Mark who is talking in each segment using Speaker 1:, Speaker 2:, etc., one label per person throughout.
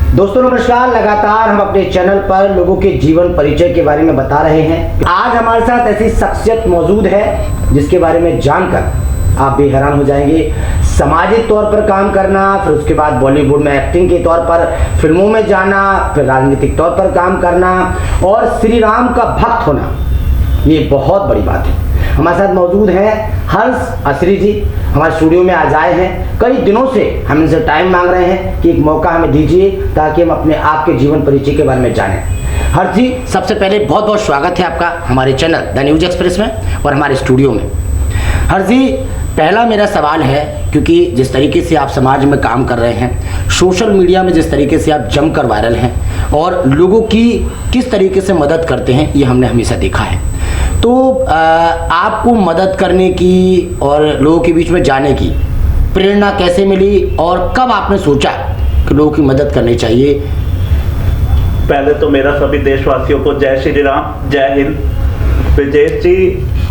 Speaker 1: दोस्तों नमस्कार। लगातार हम अपने चैनल पर लोगों के जीवन परिचय के बारे में बता रहे हैं। आज हमारे साथ ऐसी शख्सियत मौजूद है जिसके बारे में जानकर आप भी हैरान हो जाएंगे। सामाजिक तौर पर काम करना, फिर उसके बाद बॉलीवुड में एक्टिंग के तौर पर फिल्मों में जाना, फिर राजनीतिक तौर पर काम करना और श्री राम का भक्त होना, ये बहुत बड़ी बात है। हमारे साथ मौजूद हैं हर्ष असरी जी, हमारे स्टूडियो में आज आए हैं। कई दिनों से हम इनसे टाइम मांग रहे हैं कि एक मौका हमें दीजिए ताकि हम अपने आपके जीवन परिचय के बारे में जानें। हर्ष जी, सबसे पहले बहुत बहुत स्वागत है आपका हमारे चैनल द न्यूज एक्सप्रेस में और हमारे स्टूडियो में। हर्ष जी, पहला मेरा सवाल है, क्योंकि जिस तरीके से आप समाज में काम कर रहे हैं, सोशल मीडिया में जिस तरीके से आप जमकर वायरल हैं और लोगों की किस तरीके से मदद करते हैं, ये हमने हमेशा देखा है। तो आपको मदद करने की और लोगों के बीच में जाने की प्रेरणा कैसे मिली और कब आपने सोचा कि लोगों की मदद करनी चाहिए?
Speaker 2: पहले तो मेरा सभी देशवासियों को जय श्री राम, जय हिंद। विजेश जी,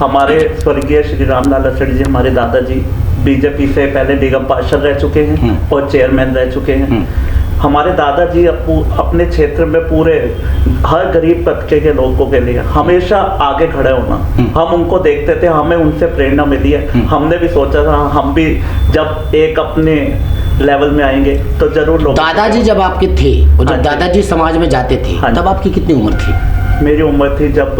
Speaker 2: हमारे स्वर्गीय श्री रामलाल असरी जी, हमारे दादाजी बीजेपी से पहले निगम पार्षद रह चुके हैं और चेयरमैन रह चुके हैं। हमारे दादाजी अपने क्षेत्र में पूरे हर गरीब तबके के लोगों के लिए हमेशा आगे खड़े होना, हम उनको देखते थे, हमें उनसे प्रेरणा मिली है। हमने भी सोचा था हम भी जब एक अपने लेवल में आएंगे तो जरूर लोग।
Speaker 1: दादाजी जब आपके थे और जब दादाजी समाज में जाते थे तब आपकी कितनी उम्र थी?
Speaker 2: मेरी उम्र थी जब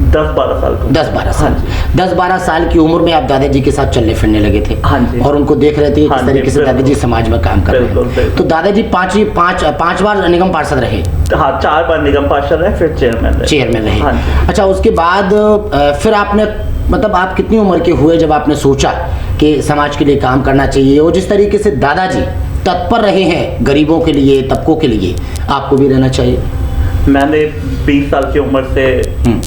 Speaker 2: 10-12 साल।
Speaker 1: 10-12 साल। 10-12 साल की उम्र में आप दादाजी के साथ चलने फिरने लगे थे।
Speaker 2: हाँ जी।
Speaker 1: और उनको देख रहे थे किस तरीके से दादाजी समाज में काम कर रहे हैं। तो दादाजी पांच बार निगम पार्षद रहे।
Speaker 2: हाँ, 4 बार निगम पार्षद रहे, फिर चेयरमैन रहे।
Speaker 1: हाँ। अच्छा, उसके बाद फिर आपने मतलब आप कितनी उम्र के हुए जब आपने सोचा कि समाज के लिए काम करना चाहिए? और जिस तरीके से दादाजी तत्पर रहे हैं गरीबों के लिए, तबकों के लिए, आपको भी रहना चाहिए।
Speaker 2: मैंने 20 साल की उम्र से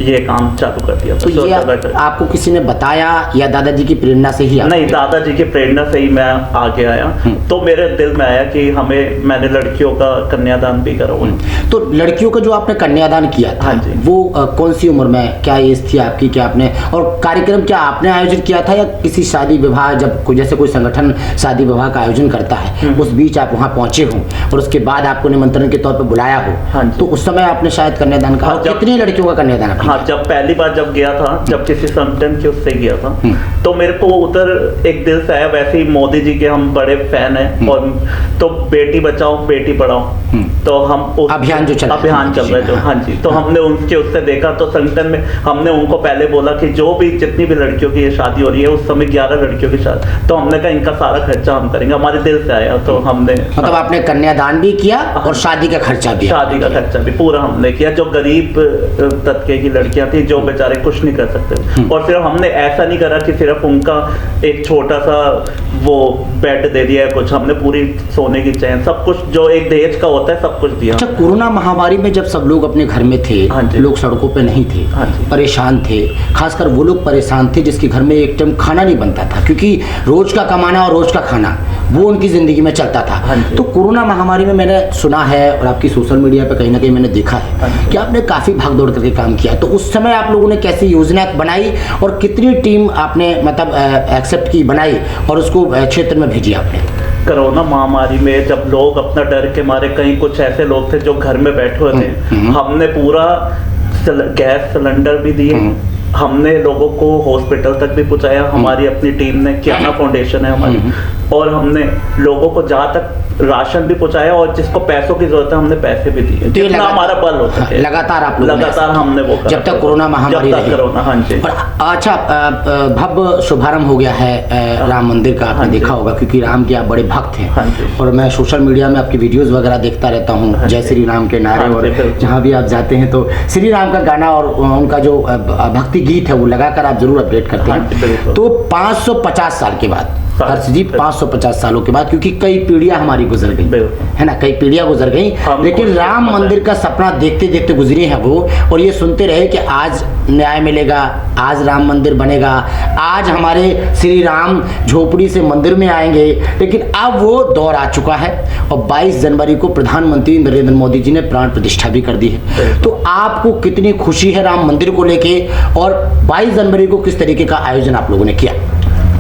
Speaker 2: ये काम चालू कर दिया।
Speaker 1: तो ये आपको किसी ने बताया या दादाजी की प्रेरणा से ही?
Speaker 2: नहीं, दादाजी की प्रेरणा से ही मैं आगे आया। तो मेरे दिल में आया कि मैंने लड़कियों का कन्यादान भी करा।
Speaker 1: तो लड़कियों का जो आपने कन्यादान किया था, वो कौन सी उम्र में, क्या एज थी आपकी, क्या आपने, और कार्यक्रम क्या आपने आयोजित किया था या किसी शादी विवाह, जब कोई जैसे कोई संगठन शादी विवाह का आयोजन करता है उस बीच आप वहाँ पहुंचे हो और उसके बाद आपको निमंत्रण के तौर पर बुलाया हो, तो उस समय आपने शायद कन्यादान कहा? कितनी लड़कियों का कन्यादान?
Speaker 2: हाँ, जब पहली बार जब गया था, जब किसी संगठन के उससे गया था, तो मेरे को उधर एक दिल से आया। वैसे ही मोदी जी के हम बड़े फैन हैं और तो बेटी बचाओ बेटी पढ़ाओ, तो हम
Speaker 1: अभियान चल
Speaker 2: रहा है जो, हाँ जी। तो हमने उससे देखा, तो संगठन में हमने उनको पहले बोला कि जो भी जितनी भी लड़कियों की ये शादी हो रही है, उस समय 11 लड़कियों की शादी, तो हमने कहा इनका सारा खर्चा हम करेंगे। हमारे दिल से आया, तो हमने
Speaker 1: मतलब आपने कन्यादान भी किया और शादी का खर्चा भी
Speaker 2: पूरा हमने किया। जो गरीब तबके की लड़कियां थी, जो बेचारे कुछ नहीं कर सकते, और सिर्फ हमने ऐसा नहीं करा कि सिर्फ उनका एक छोटा सा वो बेड दे दिया है कुछ, हमने पूरी सोने की चैन, सब कुछ जो एक दहेज का होता है सब कुछ दिया।
Speaker 1: अच्छा, कोरोना महामारी में जब सब लोग अपने घर में थे, लोग सड़कों पे नहीं थे, परेशान थे, खासकर वो लोग परेशान थे जिसके घर में एक टाइम खाना नहीं बनता था, क्योंकि रोज का कमाना और रोज का खाना वो उनकी जिंदगी में चलता था। तो कोरोना महामारी में मैंने सुना है और आपकी सोशल मीडिया पे कहीं ना कहीं मैंने देखा है कि आपने काफी भाग दौड़ करके काम किया। तो उस समय आप लोगों ने कैसी योजना बनाई और कितनी टीम आपने मतलब एक्सेप्ट की, बनाई और उसको क्षेत्र में भेजी आपने?
Speaker 2: कोरोना महामारी में जब लोग अपना डर के मारे, कहीं कुछ ऐसे लोग थे जो घर में बैठे हुए थे, हमने पूरा गैस सिलेंडर भी दिए, हमने लोगों को हॉस्पिटल तक भी पहुंचाया। हमारी अपनी टीम ने, कियाना फाउंडेशन है हमारी, और हमने लोगों को जहाँ तक राशन भी पहुंचाया और जिसको पैसों की जरूरत है हमने पैसे भी दिए, जितना हमारा बल हो सके।
Speaker 1: लगातार
Speaker 2: हमने वो
Speaker 1: जब तक कोरोना महामारी रही।
Speaker 2: हाँ जी।
Speaker 1: अच्छा, भव्य शुभारंभ हो गया है राम मंदिर का, आपने देखा होगा, क्योंकि राम के आप बड़े भक्त हैं और मैं सोशल मीडिया में आपकी वीडियोस वगैरह देखता रहता हूँ, जय श्री राम के नारे, और जहाँ भी आप जाते हैं तो श्री राम का गाना और उनका जो भक्ति गीत है वो लगाकर आप जरूर अपडेट करते हैं। तो 550 साल के बाद हर्ष जी, 550 सालों के बाद, क्योंकि कई पीढ़ियां हमारी गुजर गई है ना, कई पीढ़ियां गुजर गई, लेकिन राम मंदिर का सपना देखते देखते गुजरे हैं वो, और ये सुनते रहे कि आज न्याय मिलेगा, आज राम मंदिर बनेगा, आज हमारे श्री राम झोपड़ी से मंदिर में आएंगे। लेकिन अब वो दौर आ चुका है और 22 जनवरी को प्रधानमंत्री नरेंद्र मोदी जी ने प्राण प्रतिष्ठा भी कर दी है। तो आपको कितनी खुशी है राम मंदिर को लेके, और 22 जनवरी को किस तरीके का आयोजन आप लोगों ने किया?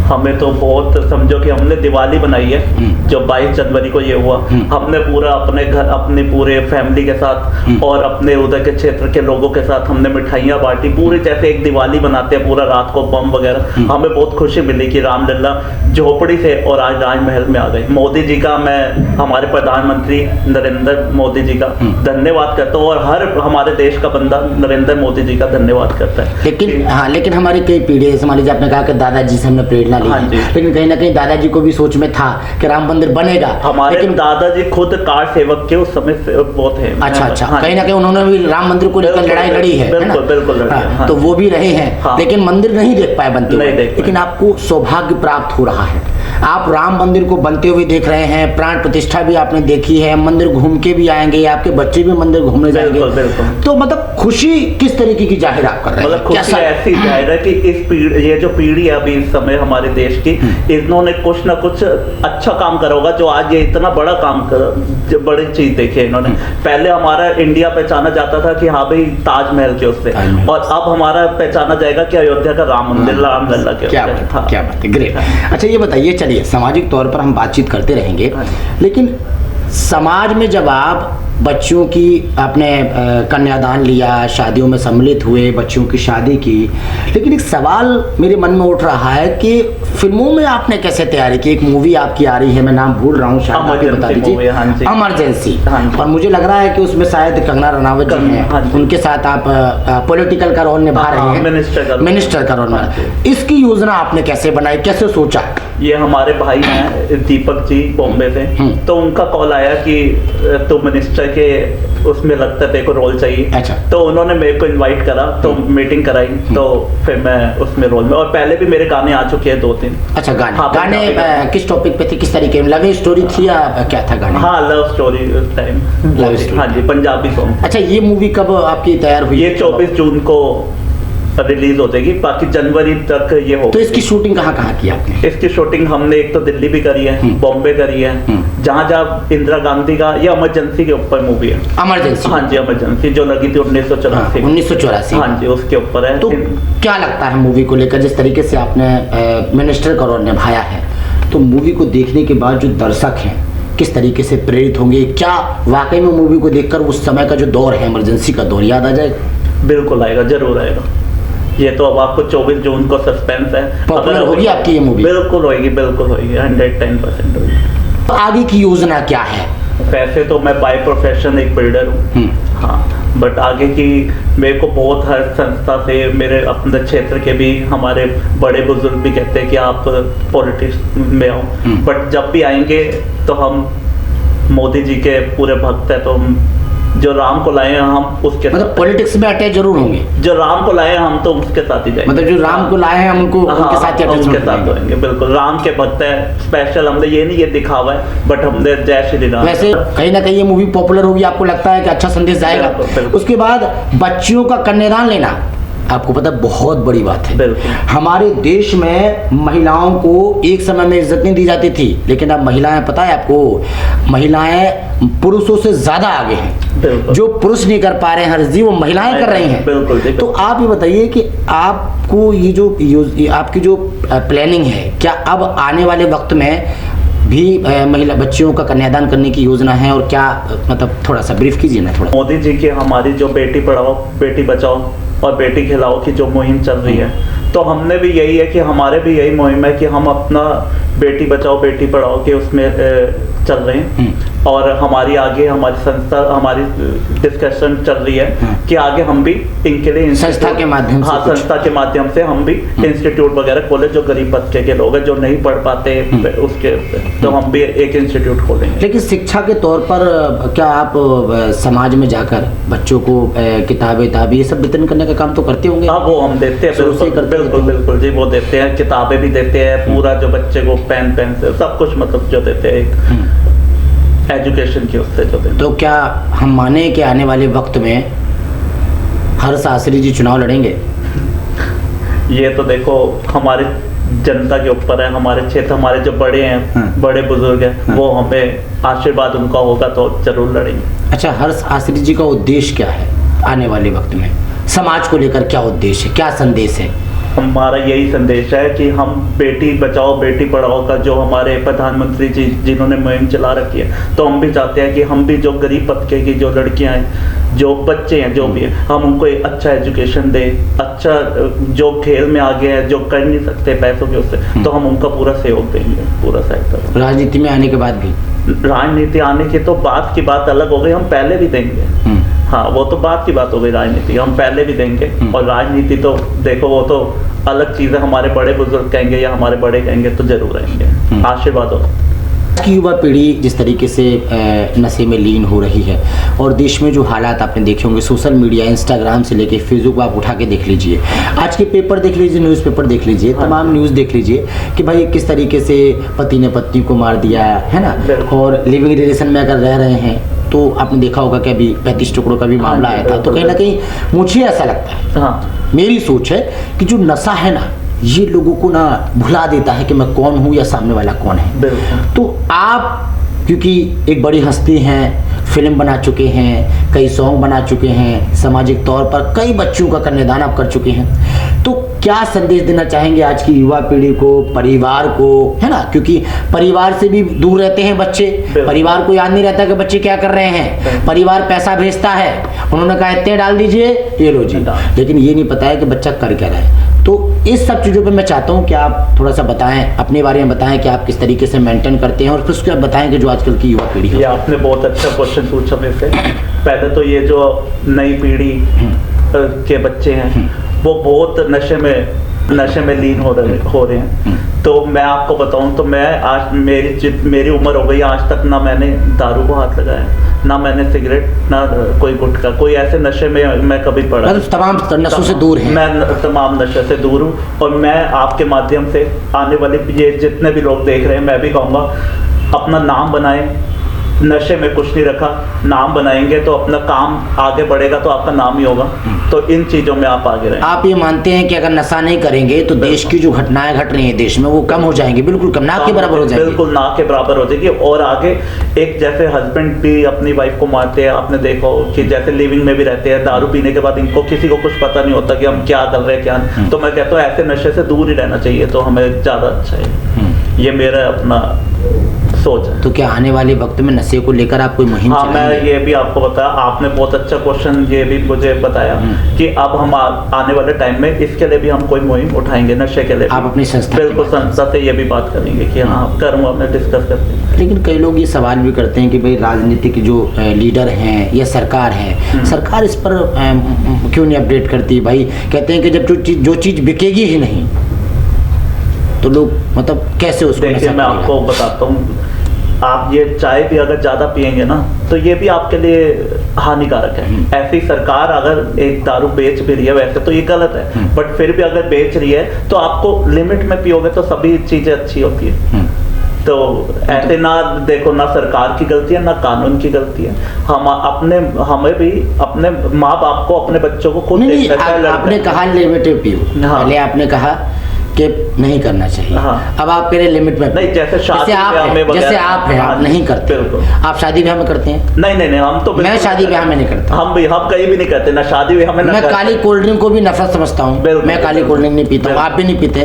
Speaker 2: हमें तो बहुत, समझो कि हमने दिवाली बनाई है जो 22 जनवरी को ये हुआ। हमने पूरा अपने घर, अपने पूरे फैमिली के साथ और अपने उधर के क्षेत्र के लोगों के साथ हमने मिठाइयाँ बांटी, पूरी जैसे एक दिवाली बनाते हैं पूरा, रात को बम वगैरह। हमें बहुत खुशी मिली कि रामलला झोपड़ी से और आज राजमहल में आ गए। मोदी जी का, मैं हमारे प्रधानमंत्री नरेंद्र मोदी जी का धन्यवाद करता हूँ और हर हमारे देश का बंदा नरेंद्र मोदी जी का धन्यवाद करता है।
Speaker 1: लेकिन हाँ, लेकिन हमारी कई पीढ़ी, मान लीजिए आपने कहा कि दादाजी से हमने प्रेरणा ली, लेकिन कहीं ना कहीं दादाजी को भी सोच में था कि राम मंदिर बनेगा।
Speaker 2: हमारे लेकिन दादाजी खुद कार सेवक के उस समय से बहुत है।
Speaker 1: अच्छा, कहीं ना कहीं उन्होंने भी राम मंदिर को लेकर लड़ाई लड़ी है,
Speaker 2: बिल्कुल लड़ी है।
Speaker 1: तो वो भी रहे हैं, लेकिन मंदिर नहीं देख पाए बनते हुए। लेकिन आपको सौभाग्य प्राप्त हो रहा है, आप राम मंदिर को बनते हुए देख रहे हैं, प्राण प्रतिष्ठा भी आपने देखी है, मंदिर घूम के भी आएंगे, आपके बच्चे भी मंदिर घूमने जाएंगे। तो मतलब खुशी किस तरीके की जाहिर आप कर रहे हैं?
Speaker 2: मतलब खुशी ऐसी जाहिर है कि इस पीढ़ी, ये जो पीढ़ी है अभी इस समय हमारे देश की, इन्होंने कुछ ना कुछ अच्छा काम करा होगा जो आज ये इतना बड़ा काम कर, बड़ी चीज देखी है इन्होंने। पहले हमारा इंडिया पहचाना जाता था कि हाँ भाई ताजमहल के उससे, और अब हमारा पहचाना जाएगा कि अयोध्या का राम मंदिर, रामलला के।
Speaker 1: क्या बात है, ग्रेट। अच्छा ये बताइए, चलिए सामाजिक तौर पर हम बातचीत करते रहेंगे, लेकिन समाज में जब आप बच्चों की, आपने कन्यादान लिया, शादियों में सम्मिलित हुए, बच्चों की शादी की, लेकिन एक सवाल मेरे मन में उठ रहा है कि फिल्मों में आपने कैसे तैयारी की? एक मूवी आपकी आ रही है, मैं नाम भूल रहा हूँ, शायद आप बता दीजिए। इमरजेंसी। और मुझे लग रहा है कि उसमें शायद कंगना रनावत जी हैं, उनके साथ आप पॉलिटिकल का रोल निभा रहे हैं, मिनिस्टर का रोल। इसकी योजना आपने कैसे बनाई, कैसे सोचा?
Speaker 2: ये हमारे भाई हैं दीपक जी बॉम्बे से, तो उनका कॉल आया कि तो मिनिस्टर के उसमें लगता है तेरे को रोल चाहिए।
Speaker 1: अच्छा।
Speaker 2: तो उन्होंने मेरे को इनवाइट करा, तो मीटिंग कराई, तो फिर मैं उसमें रोल में, और पहले भी मेरे गाने आ चुके हैं 2-3।
Speaker 1: अच्छा, गाने? हाँ, गाने किस टॉपिक पे थे, किस तरीके में? लव स्टोरी थी या क्या था गाने?
Speaker 2: हाँ, लव स्टोरी टाइम। हाँ जी, पंजाबी सॉन्ग।
Speaker 1: अच्छा, ये मूवी कब आपकी तैयार हुई?
Speaker 2: ये 24 जून को रिलीज हो जाएगी, बाकी जनवरी तक ये हो।
Speaker 1: तो इसकी शूटिंग कहाँ की आपने?
Speaker 2: इसकी शूटिंग हमने एक तो दिल्ली भी करी है, बॉम्बे करी है, जहाँ इंदिरा गांधी का, ये इमरजेंसी के ऊपर मूवी है।
Speaker 1: इमरजेंसी?
Speaker 2: हाँ जी, इमरजेंसी जो लगी थी 1984। हाँ जी, उसके ऊपर है।
Speaker 1: तो क्या लगता है मूवी को लेकर, जिस तरीके से आपने मिनिस्टर का रोल निभाया है, तो मूवी को देखने के बाद जो दर्शक हैं किस तरीके से प्रेरित होंगे? क्या वाकई में मूवी को देखकर उस समय का जो दौर है, इमरजेंसी का दौर, याद आ जाएगा?
Speaker 2: बिल्कुल आएगा, जरूर आएगा। ये तो अब आपको 24 जून को सस्पेंस है।
Speaker 1: पॉपुलर होगी आपकी ये मूवी?
Speaker 2: बिल्कुल होगी, 110% होगी।
Speaker 1: आगे की योजना क्या है?
Speaker 2: वैसे तो मैं बाय प्रोफेशन एक बिल्डर हूँ, हाँ, बट आगे की मेरे को बहुत हर संस्था से, मेरे अपने क्षेत्र के भी हमारे बड़े बुजुर्ग भी कहते हैं कि आप पॉलिटिक्स में आओ, बट जब भी आएंगे तो हम मोदी जी के पूरे भक्त हैं, तो जो राम को लाए हैं हम उसके,
Speaker 1: मतलब पॉलिटिक्स में अटैच जरूर होंगे।
Speaker 2: जो राम को लाए हैं हम तो उसके साथ ही जाएंगे,
Speaker 1: मतलब जो राम को लाए हैं हम उनको उनके साथ ही अटैच
Speaker 2: होंगे। बिल्कुल, राम के भक्त है, स्पेशल हमने ये नहीं ये दिखावा है, बट हमने जय श्री राम।
Speaker 1: वैसे कहीं ना कहीं ये मूवी पॉपुलर होगी, आपको लगता है कि अच्छा संदेश जाएगा? उसके बाद बच्चियों का कन्यादान लेना, आपको पता बहुत बड़ी बात है। हमारे देश में महिलाओं को एक समय में इज्जत नहीं दी जाती थी, लेकिन अब महिलाएं, पता है आपको, महिलाएं पुरुषों से ज्यादा आगे हैं। जो पुरुष नहीं कर पा रहे हैं हर चीज, वो महिलाएं कर रही हैं। तो आप ये बताइए कि आपको ये जो आपकी जो प्लानिंग है, क्या अब आने वाले वक्त में भी महिला बच्चियों का कन्यादान करने की योजना है, और क्या, मतलब थोड़ा सा ब्रीफ कीजिए ना थोड़ा।
Speaker 2: मोदी जी की हमारी जो बेटी पढ़ाओ बेटी बचाओ और बेटी खिलाओ की जो मुहिम चल रही है, तो हमने भी यही है कि हमारे भी यही मुहिम है कि हम अपना बेटी बचाओ बेटी पढ़ाओ के उसमें चल रहे हैं, और हमारी आगे हमारी संस्था, हमारी डिस्कशन चल रही है कि आगे हम भी इनके लिए
Speaker 1: संस्था के माध्यम से,
Speaker 2: हाँ, संस्था के माध्यम से हम भी इंस्टीट्यूट वगैरह खोले, जो गरीब बच्चे के लोग हैं जो नहीं पढ़ पाते उसके, तो हम भी एक इंस्टीट्यूट खोलेंगे।
Speaker 1: लेकिन शिक्षा के तौर पर क्या आप समाज में जाकर बच्चों को किताबें ये सब वितरण करने का काम तो करते होंगे?
Speaker 2: हाँ, वो हम देते हैं, बिल्कुल जी, वो देते हैं, किताबें भी देते हैं, पूरा जो बच्चे को पेन पेंसिल सब कुछ, मतलब जो देते हैं एजुकेशन की उससे जो देते।
Speaker 1: तो क्या हम माने कि आने वाले वक्त में हर शास्त्री जी चुनाव लड़ेंगे?
Speaker 2: ये तो देखो हमारे जनता के ऊपर है, हमारे क्षेत्र, हमारे जो बड़े हैं, बड़े बुजुर्ग हैं, वो हमें आशीर्वाद उनका होगा तो जरूर लड़ेंगे।
Speaker 1: अच्छा, हर शास्त्री जी का उद्देश्य क्या है आने वाले वक्त में? समाज को लेकर क्या उद्देश्य है, क्या संदेश है?
Speaker 2: हमारा यही संदेश है कि हम बेटी बचाओ बेटी पढ़ाओ का जो हमारे प्रधानमंत्री जी जिन्होंने मुहिम चला रखी है, तो हम भी चाहते हैं कि हम भी जो गरीब तबके की जो लड़कियां हैं, जो बच्चे हैं, जो भी है, हम उनको एक अच्छा एजुकेशन दें, अच्छा जो खेल में आगे हैं, जो कर नहीं सकते पैसों के उससे, तो हम उनका पूरा सहयोग देंगे, पूरा सहायता।
Speaker 1: राजनीति में आने के बाद भी?
Speaker 2: राजनीति आने की तो बात की बात अलग हो गई, हम पहले भी देंगे। हाँ, वो तो बात की बात हो गई, राजनीति हम पहले भी देंगे। और राजनीति तो देखो वो तो अलग चीज़ है, हमारे बड़े बुजुर्ग कहेंगे या हमारे बड़े कहेंगे तो जरूर रहेंगे। आशीर्वाद हो।
Speaker 1: की युवा पीढ़ी जिस तरीके से नशे में लीन हो रही है, और देश में जो हालात आपने देखे होंगे, सोशल मीडिया, इंस्टाग्राम से लेके फेसबुक आप उठा के देख लीजिए, आज के पेपर देख लीजिए, न्यूज़पेपर देख लीजिए, तमाम न्यूज़ देख लीजिए कि भाई किस तरीके से पति ने पत्नी को मार दिया है ना, और लिविंग रिलेशन में अगर रह रहे हैं तो आपने देखा होगा कि अभी 35 टुकड़ों का भी मामला आया था। तो कहीं ना कहीं मुझे ऐसा लगता है, मेरी सोच है कि जो नशा है ना, ये लोगों को ना भुला देता है कि मैं कौन हूँ या सामने वाला कौन है। तो आप क्योंकि एक बड़ी हस्ती हैं, फिल्म बना चुके हैं, कई सॉन्ग बना चुके हैं, सामाजिक तौर पर कई बच्चों का कन्यादान आप कर चुके हैं, तो क्या संदेश देना चाहेंगे आज की युवा पीढ़ी को, परिवार को, है ना? क्योंकि परिवार से भी दूर रहते हैं बच्चे, परिवार को याद नहीं रहता कि बच्चे क्या कर रहे हैं, परिवार पैसा भेजता है, उन्होंने कहा इतने डाल दीजिए, ये लो जी, लेकिन ये नहीं पता है कि बच्चा कर क्या रहा है। तो इस सब चीज़ों पे मैं चाहता हूँ कि आप थोड़ा सा बताएं, अपने बारे में बताएं कि आप किस तरीके से मेंटेन करते हैं, और फिर उसके बाद बताएं कि जो आजकल की युवा पीढ़ी है।
Speaker 2: ये आपने बहुत अच्छा क्वेश्चन पूछा मेरे से। पहले तो ये जो नई पीढ़ी के बच्चे हैं वो बहुत नशे में लीन हो रहे हैं। तो मैं आपको बताऊं तो मैं आज मेरी उम्र हो गई, आज तक ना मैंने दारू को हाथ लगाया, ना मैंने सिगरेट, ना कोई गुटखा, कोई ऐसे नशे में मैं कभी पड़ा।
Speaker 1: मतलब तमाम नशों से दूर है।
Speaker 2: मैं तमाम नशे से दूर हूँ, और मैं आपके माध्यम से आने वाले ये जितने भी लोग देख रहे हैं, मैं भी कहूँगा अपना नाम बनाएं। नशे में कुछ नहीं रखा, नाम बनाएंगे तो अपना काम आगे बढ़ेगा, तो आपका नाम ही होगा। तो इन चीजों में आप आगे रहें।
Speaker 1: आप ये मानते हैं कि अगर नशा नहीं करेंगे तो देश की जो घटनाएं घट रही हैं देश में वो कम हो जाएंगी? बिल्कुल कम, ना के बराबर हो जाएंगी।
Speaker 2: बिल्कुल ना के बराबर हो जाएगी। और आगे एक जैसे हस्बैंड भी अपनी वाइफ को मारते हैं, आपने देखो कि जैसे लिविंग में भी रहते हैं, दारू पीने के बाद इनको किसी को कुछ पता नहीं होता कि हम क्या कर रहे हैं क्या। तो मैं कहता हूँ ऐसे नशे से दूर ही रहना चाहिए, तो हमें ज्यादा अच्छा है। ये मेरा अपना सोच है।
Speaker 1: तो क्या आने वाले वक्त में नशे को लेकर आप कोई मुहिम
Speaker 2: चलाएंगे? मैं ये भी आपको बताया, आपने बहुत अच्छा क्वेश्चन ये भी मुझे बताया कि अब हम आने वाले टाइम में इसके लिए भी हम कोई मुहिम उठाएंगे, नशे के लिए।
Speaker 1: आप अपनी संस्था?
Speaker 2: बिल्कुल, संस्था से ये भी बात करेंगे कि हाँ करूँगा, मैं डिस्कस करते हैं।
Speaker 1: लेकिन कई लोग ये सवाल भी करते हैं कि भाई राजनीतिक जो लीडर हैं या सरकार है, सरकार इस पर क्यों नहीं अपडेट करती? भाई कहते हैं कि जब जो चीज़ बिकेगी ही नहीं तो लोग मतलब कैसे उसको?
Speaker 2: देखिए मैं आपको बताता हूँ, आप ये चाय भी अगर ज़्यादा पियेंगे ना तो ये भी आपके लिए हानिकारक है। ऐसी सरकार अगर एक दारू बेच भी रही है, वैसे तो ये गलत है, बट फिर भी अगर बेच रही है तो आपको लिमिट में पियोगे तो सभी चीज़ें अच्छी होती है। तो ऐसे ना देखो, ना सरकार की गलती है ना कानून की गलती है। हमें भी अपने माँ बाप को, अपने बच्चों को खुद देखना चाहिए।
Speaker 1: आपने कहा लिमिटेड पियो, पहले आपने कहा कि नहीं करना चाहिए। अब आप कह रहे लिमिट में
Speaker 2: नहीं, जैसे
Speaker 1: आप हैं, आप नहीं करते। आप शादी ब्याह में करते हैं?
Speaker 2: नहीं, हम तो
Speaker 1: मैं शादी ब्याह में नहीं करता।
Speaker 2: हम कहीं भी नहीं करते, ना शादी ब्याह में।
Speaker 1: मैं काली कोल्ड ड्रिंक को भी नफरत समझता हूँ। मैं काली कोल्ड ड्रिंक नहीं पीता हूँ, आप भी नहीं पीते।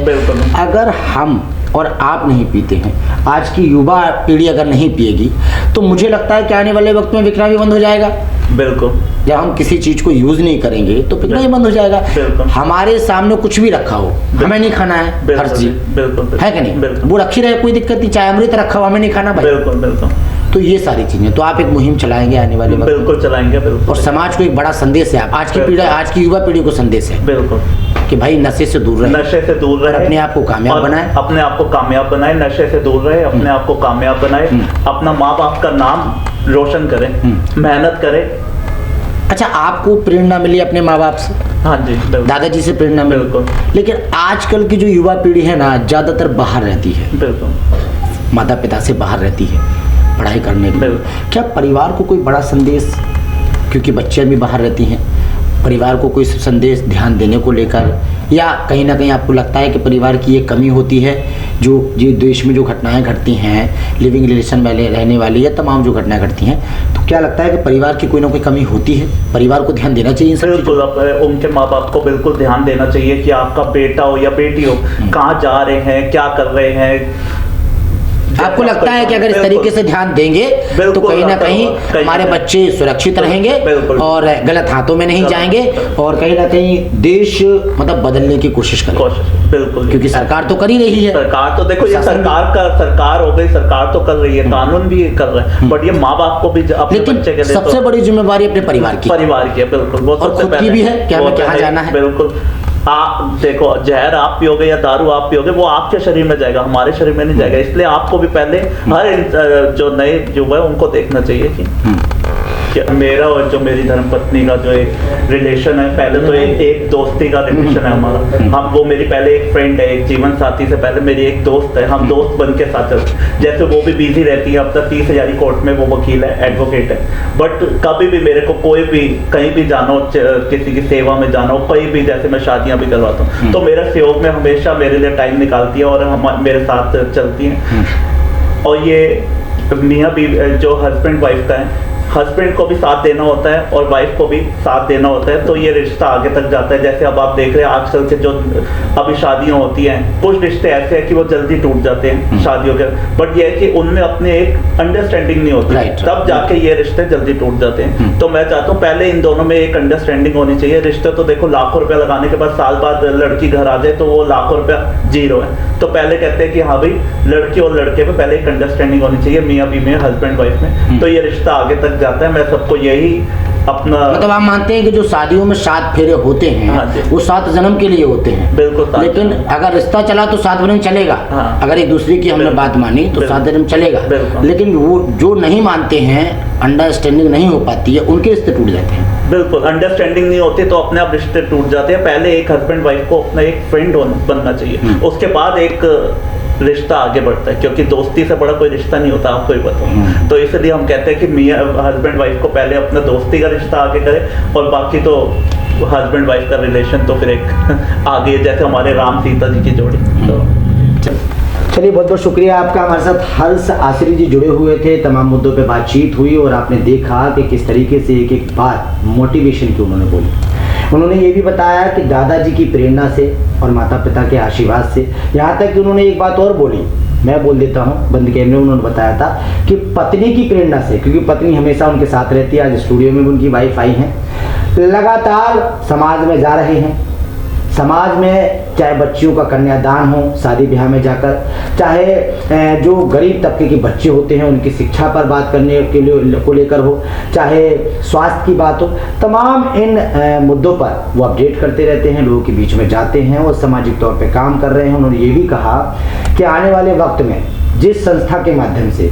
Speaker 1: अगर हम और आप नहीं पीते हैं, आज की युवा पीढ़ी अगर नहीं पिएगी तो मुझे लगता है कि आने वाले वक्त में बिकना भी बंद हो जाएगा।
Speaker 2: बिल्कुल,
Speaker 1: जब हम किसी चीज को यूज नहीं करेंगे तो बिकना ही बंद हो जाएगा। हमारे सामने कुछ भी रखा हो, हमें नहीं खाना है हर चीज, है कि नहीं? वो रखी रहे, कोई दिक्कत नहीं, चाहे अमृत रखा हो, हमें नहीं खाना भाई।
Speaker 2: बिल्कुल।
Speaker 1: तो ये सारी चीजें, तो आप एक मुहिम चलाएंगे आने वाले वक्त?
Speaker 2: बिल्कुल चलाएंगे, बिल्कुल।
Speaker 1: और समाज को एक बड़ा संदेश है, आप आज की पीढ़ी, आज की युवा पीढ़ी को संदेश है
Speaker 2: बिल्कुल
Speaker 1: कि भाई नशे से दूर रहे,
Speaker 2: नशे से दूर रहे,
Speaker 1: अपने आप को कामयाब बनाए,
Speaker 2: अपने आप को कामयाब बनाए, नशे से दूर रहे, अपने आप को कामयाब बनाए, अपना माँ बाप का नाम रोशन करें, मेहनत करें।
Speaker 1: अच्छा, आपको प्रेरणा मिली अपने माँ बाप से?
Speaker 2: हाँ जी,
Speaker 1: दादाजी से प्रेरणा मिली।
Speaker 2: बिल्कुल।
Speaker 1: लेकिन आजकल की जो युवा पीढ़ी है ना, ज्यादातर बाहर रहती है।
Speaker 2: बिल्कुल।
Speaker 1: माता पिता से बाहर रहती है पढ़ाई करने के लिए। क्या परिवार को कोई बड़ा संदेश, क्योंकि बच्चे भी बाहर रहती हैं, परिवार को कोई संदेश ध्यान देने को लेकर, या कहीं ना कहीं आपको लगता है कि परिवार की ये कमी होती है जो देश में जो घटनाएं घटती हैं, लिविंग रिलेशन वाले रहने वाली या तमाम जो घटनाएं घटती हैं, तो क्या लगता है कि परिवार की कोई ना कोई कमी होती है? परिवार को ध्यान देना चाहिए इन सब चीज़ों
Speaker 2: बिल्कुल, उनके माँ बाप को बिल्कुल ध्यान देना चाहिए कि आपका बेटा हो या बेटी हो कहाँ जा रहे हैं, क्या कर रहे हैं।
Speaker 1: आपको लगता है कि अगर इस तरीके से ध्यान देंगे तो कहीं ना कहीं हमारे बच्चे सुरक्षित रहेंगे और गलत हाथों में नहीं जाएंगे और कहीं ना कहीं देश मतलब बदलने की कोशिश करेंगे?
Speaker 2: बिल्कुल,
Speaker 1: क्योंकि सरकार तो कर ही रही है।
Speaker 2: सरकार तो देखो, ये सरकार हो गई, सरकार तो कर रही है, कानून भी कर रहे हैं, बट ये माँ बाप को भी अपने बच्चे के लिए
Speaker 1: सबसे बड़ी जिम्मेवारी अपने परिवार की
Speaker 2: है। बिल्कुल, वो
Speaker 1: और खुद की भी है कि हमें कहाँ जाना है।
Speaker 2: बिल्कुल, आप देखो, जहर आप पियोगे या दारू आप पियोगे, वो आपके शरीर में जाएगा, हमारे शरीर में नहीं जाएगा। इसलिए आपको भी पहले हर जो नए युवा है उनको देखना चाहिए कि मेरा और जो मेरी धर्मपत्नी का जो एक रिलेशन है, पहले तो एक दोस्ती का रिलेशन है हमारा। हम वो मेरी पहले एक फ्रेंड है, एक जीवन साथी से पहले मेरी एक दोस्त है। हम दोस्त बन के साथ चलते, जैसे वो भी बिजी रहती है, अब तक 30,000 कोर्ट में वो वकील है, एडवोकेट है, बट कभी भी मेरे को कोई भी कहीं भी जाना हो, किसी की सेवा में जाना हो, कहीं भी, जैसे मैं शादियां भी करवाता हूँ, तो मेरा सहयोग में हमेशा मेरे लिए टाइम निकालती है और हम मेरे साथ चलती हैं। और ये मियाँ बीवी जो हस्बैंड वाइफ का है, हस्बैंड को भी साथ देना होता है और वाइफ को भी साथ देना होता है, तो ये रिश्ता आगे तक जाता है। जैसे अब आप देख रहे हैं आजकल के जो अभी शादियां होती हैं, कुछ रिश्ते ऐसे हैं कि वो जल्दी टूट जाते हैं शादियों के, बट ये है कि उनमें अपने एक अंडरस्टैंडिंग नहीं होती, तब जाके ये रिश्ते जल्दी टूट जाते हैं। तो मैं चाहता हूँ पहले इन दोनों में एक अंडरस्टैंडिंग होनी चाहिए। रिश्ते तो देखो लाखों रुपया लगाने के बाद साल बाद लड़की घर आ जाए तो वो लाखों रुपया जीरो है। तो पहले कहते हैं कि हाँ भाई, लड़की और लड़के में पहले एक अंडरस्टैंडिंग होनी चाहिए, मियाँ बीवी में, हस्बैंड वाइफ में, तो ये रिश्ता आगे तक जाता है। मैं सबको यही अपना, मतलब
Speaker 1: आप मानते हैं कि जो शादियों में 7 फेरे होते हैं वो 7 जन्म के लिए होते हैं?
Speaker 2: बिल्कुल।
Speaker 1: लेकिन अगर रिश्ता चला तो 7 जन्म चलेगा। अगर एक दूसरे की हमने बात मानी तो 7 जन्म चलेगा। लेकिन वो जो नहीं मानते हैं, अंडरस्टैंडिंग नहीं हो पाती है, उनके रिश्ते टूट जाते हैं।
Speaker 2: बिल्कुल, अंडरस्टैंडिंग नहीं होती तो अपने आप रिश्ते टूट जाते हैं। पहले एक हस्बैंड वाइफ को अपना एक फ्रेंड बनना चाहिए, उसके बाद एक रिश्ता आगे बढ़ता है, क्योंकि दोस्ती से बड़ा कोई रिश्ता नहीं होता, आपको ही बताओ। तो इसलिए हम कहते हैं कि मियाँ हस्बैंड वाइफ को पहले अपना दोस्ती का रिश्ता आगे करे और बाकी तो हस्बैंड वाइफ का रिलेशन तो फिर एक आगे, जैसे हमारे राम सीता जी की जोड़ी। तो
Speaker 1: चलिए, बहुत बहुत शुक्रिया आपका। हमारे साथ हर्ष आसरी जी जुड़े हुए थे, तमाम मुद्दों पे बातचीत हुई और आपने देखा कि किस तरीके से एक एक बात मोटिवेशन की उन्होंने बोली। उन्होंने ये भी बताया कि दादाजी की प्रेरणा से और माता पिता के आशीर्वाद से, यहाँ तक कि उन्होंने एक बात और बोली, मैं बोल देता हूँ, बंद कैमरे में उन्होंने बताया था कि पत्नी की प्रेरणा से, क्योंकि पत्नी हमेशा उनके साथ रहती है। आज स्टूडियो में उनकी वाइफ आई हैं, लगातार समाज में जा रहे हैं। समाज में चाहे बच्चियों का कन्यादान हो, शादी ब्याह में जाकर, चाहे जो गरीब तबके के बच्चे होते हैं उनकी शिक्षा पर बात करने के लिए को लेकर हो, चाहे स्वास्थ्य की बात हो, तमाम इन मुद्दों पर वो अपडेट करते रहते हैं, लोगों के बीच में जाते हैं और सामाजिक तौर पे काम कर रहे हैं। उन्होंने ये भी कहा कि आने वाले वक्त में जिस संस्था के माध्यम से,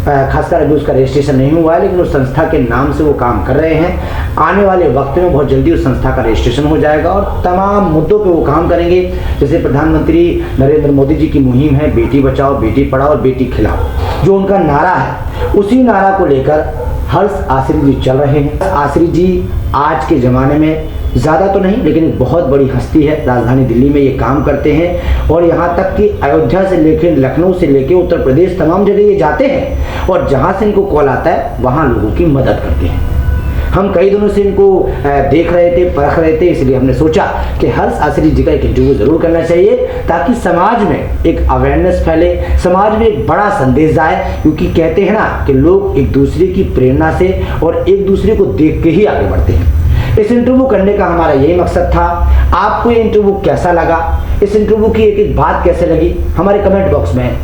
Speaker 1: खासकर अभी उसका रजिस्ट्रेशन नहीं हुआ है, लेकिन उस संस्था के नाम से वो काम कर रहे हैं, आने वाले वक्त में बहुत जल्दी उस संस्था का रजिस्ट्रेशन हो जाएगा और तमाम मुद्दों पे वो काम करेंगे। जैसे प्रधानमंत्री नरेंद्र मोदी जी की मुहिम है बेटी बचाओ, बेटी पढ़ाओ और बेटी खिलाओ, जो उनका नारा है, उसी नारा को लेकर हर्ष आसरी जी चल रहे हैं। आसरी जी आज के ज़माने में ज़्यादा तो नहीं, लेकिन एक बहुत बड़ी हस्ती है। राजधानी दिल्ली में ये काम करते हैं और यहाँ तक कि अयोध्या से लेकर, लखनऊ से लेकर उत्तर प्रदेश, तमाम जगह ये जाते हैं और जहाँ से इनको कॉल आता है वहाँ लोगों की मदद करते हैं। हम कई दिनों से इनको देख रहे थे, परख रहे थे, इसलिए हमने सोचा कि हर्ष आसरी जी का एक इंटरव्यू ज़रूर करना चाहिए ताकि समाज में एक अवेयरनेस फैले, समाज में एक बड़ा संदेश जाए। क्योंकि कहते हैं ना कि लोग एक दूसरे की प्रेरणा से और एक दूसरे को देख के ही आगे बढ़ते हैं। इस इंटरव्यू करने का हमारा यही मकसद था। आपको ये इंटरव्यू कैसा लगा, इस इंटरव्यू की एक एक बात कैसे लगी, हमारे कमेंट बॉक्स में